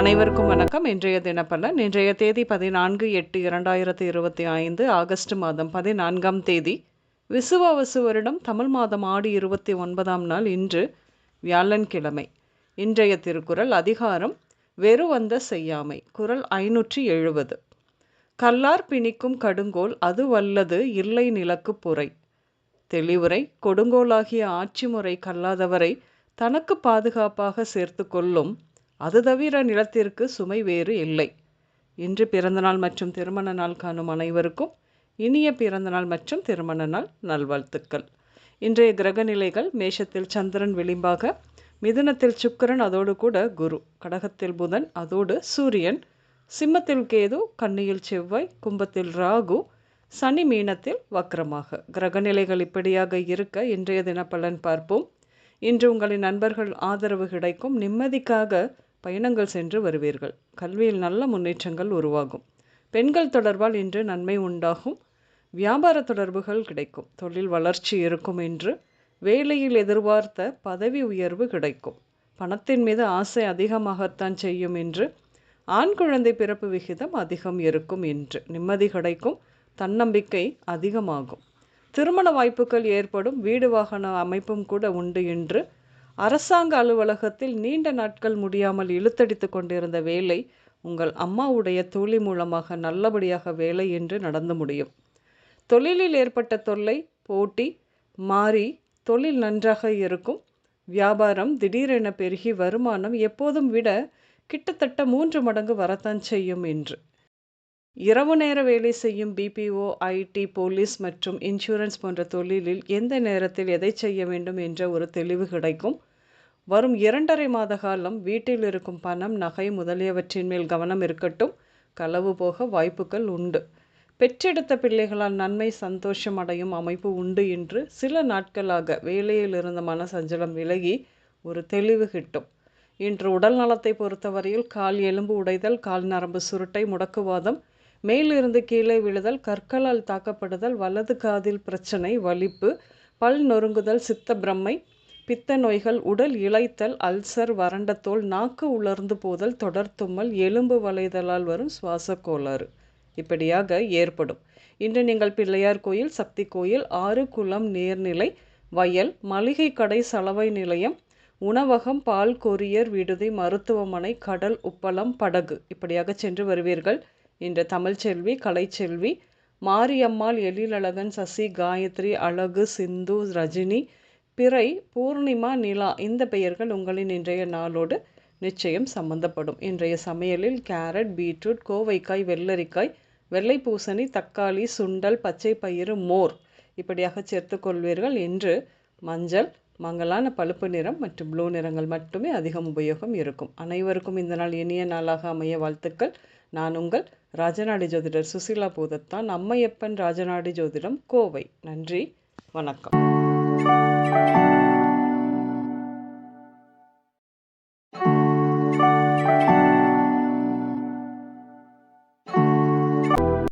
அனைவருக்கும் வணக்கம். இன்றைய தினப்பலன். இன்றைய தேதி 14/8/2025 ஆகஸ்ட் மாதம் 14ஆம் தேதி விசுவாவசு வருடம் தமிழ் மாதம் ஆடி 29ஆம் நாள். இன்று வியாழன்கிழமை. இன்றைய திருக்குறள் அதிகாரம் வெறுவந்த செய்யாமை. குறள் 570. கல்லார் பிணிக்கும் கடுங்கோல் அது வல்லது இல்லை நிலக்கு பொறை. தெளிவுரை. கொடுங்கோலாகிய ஆட்சி முறை கல்லாதவரை தனக்கு பாதுகாப்பாக சேர்த்து கொள்ளும். அது தவிர நிலத்திற்கு சுமை வேறு இல்லை. இன்று பிறந்தநாள் மற்றும் திருமண நாள் காணும் அனைவருக்கும் இனிய பிறந்தநாள் மற்றும் திருமண நாள் நல்வாழ்த்துக்கள். இன்றைய கிரக நிலைகள்: மேஷத்தில் சந்திரன் விளிம்பாக, மிதுனத்தில் சுக்கிரன், அதோடு கூட குரு, கடகத்தில் புதன், அதோடு சூரியன், சிம்மத்தில் கேது, கன்னியில் செவ்வாய், கும்பத்தில் ராகு, சனி மீனத்தில் வக்ரமாக. கிரகநிலைகள் இப்படியாக இருக்க இன்றைய தினப்பலன் பார்ப்போம். இன்று உங்களின் நண்பர்கள் ஆதரவு கிடைக்கும். நிம்மதிக்காக பயணங்கள் சென்று வருவீர்கள். கல்வியில் நல்ல முன்னேற்றங்கள் உருவாகும். பெண்கள் தொடர்பால் இன்று நன்மை உண்டாகும். வியாபார தொடர்புகள் கிடைக்கும். தொழில் வளர்ச்சி இருக்கும். என்று வேலையில் எதிர்பார்த்த பதவி உயர்வு கிடைக்கும். பணத்தின் மீது ஆசை அதிகமாகத்தான் செய்யும். என்று ஆண் குழந்தை பிறப்பு விகிதம் அதிகம் இருக்கும். என்று நிம்மதி கிடைக்கும். தன்னம்பிக்கை அதிகமாகும். திருமண வாய்ப்புகள் ஏற்படும். வீடு வாகன அமைப்பும் கூட உண்டு. என்று அரசாங்க அலுவலகத்தில் நீண்ட நாட்கள் முடியாமல் இழுத்தடித்து கொண்டிருந்த வேலை உங்கள் அம்மாவுடைய தோழி மூலமாக நல்லபடியாக வேலை என்று நடந்து முடியும். தொழிலில் ஏற்பட்ட தொல்லை, போட்டி மாறி தொழில் நன்றாக இருக்கும். வியாபாரம் திடீரென பெருகி வருமானம் எப்போதும் விட கிட்டத்தட்ட 3 மடங்கு வரத்தான் செய்யும். என்று இரவு நேர வேலை செய்யும் பிபிஓ, ஐடி, போலீஸ் மற்றும் இன்சூரன்ஸ் போன்ற தொழிலில் எந்த நேரத்தில் எதை செய்ய வேண்டும் என்ற ஒரு தெளிவு கிடைக்கும். வரும் 2.5 மாத காலம் வீட்டில் இருக்கும் பணம், நகை முதலியவற்றின் மேல் கவனம் இருக்கட்டும். களவு போக வாய்ப்புகள் உண்டு. பெற்றெடுத்த பிள்ளைகளால் நன்மை, சந்தோஷம் அடையும் அமைப்பு உண்டு. என்று சில நாட்களாக வேலையில் இருந்த மன சஞ்சலம் விலகி ஒரு தெளிவு கிட்டும். இன்று உடல் நலத்தை பொறுத்தவரையில் கால் எலும்பு உடைதல், கால் நரம்பு சுருட்டை, முடக்குவாதம், மேலிருந்து கீழே விழுதல், கற்களால் தாக்கப்படுதல், வலது காதில் பிரச்சனை, வலிப்பு, பல் நொறுங்குதல், சித்த பிரம்மை, பித்த நோய்கள், உடல் இளைத்தல், அல்சர், வறண்ட தோல், நாக்கு உலர்ந்து போதல், தொடர் தும்மல், எலும்பு வளைதலால் வரும் சுவாச கோளாறு இப்படியாக ஏற்படும். இன்று நீங்கள் பிள்ளையார் கோயில், சக்தி கோயில், ஆறு, குளம், நீர்நிலை, வயல், மளிகை கடை, சலவை நிலையம், உணவகம், பால் கொரியர் விடுதி, மருத்துவமனை, கடல், உப்பளம், படகு இப்படியாக சென்று வருவீர்கள். இன்று தமிழ்ச்செல்வி, கலைச்செல்வி, மாரியம்மாள், எழிலழகன், சசி, காயத்ரி, அழகு, சிந்து, ரஜினி, பிறை, பூர்ணிமா, நிலா இந்த பெயர்கள் உங்களின் இன்றைய நாளோடு நிச்சயம் சம்பந்தப்படும். இன்றைய சமையலில் கேரட், பீட்ரூட், கோவைக்காய், வெள்ளரிக்காய், வெள்ளை பூசணி, தக்காளி, சுண்டல், பச்சை பயிறு, மோர் இப்படியாக சேர்த்து கொள்வீர்கள். இன்று மஞ்சள், மங்கலான பழுப்பு நிறம் மற்றும் ப்ளூ நிறங்கள் மட்டுமே அதிகம் உபயோகம் இருக்கும். அனைவருக்கும் இந்த நாள் இனிய நாளாக அமைய வாழ்த்துக்கள். நான் உங்கள் ராஜநாடி ஜோதிடர் சுசிலா பூதத்தான், அம்மையப்பன் ராஜநாடி ஜோதிடம், கோவை. நன்றி, வணக்கம்.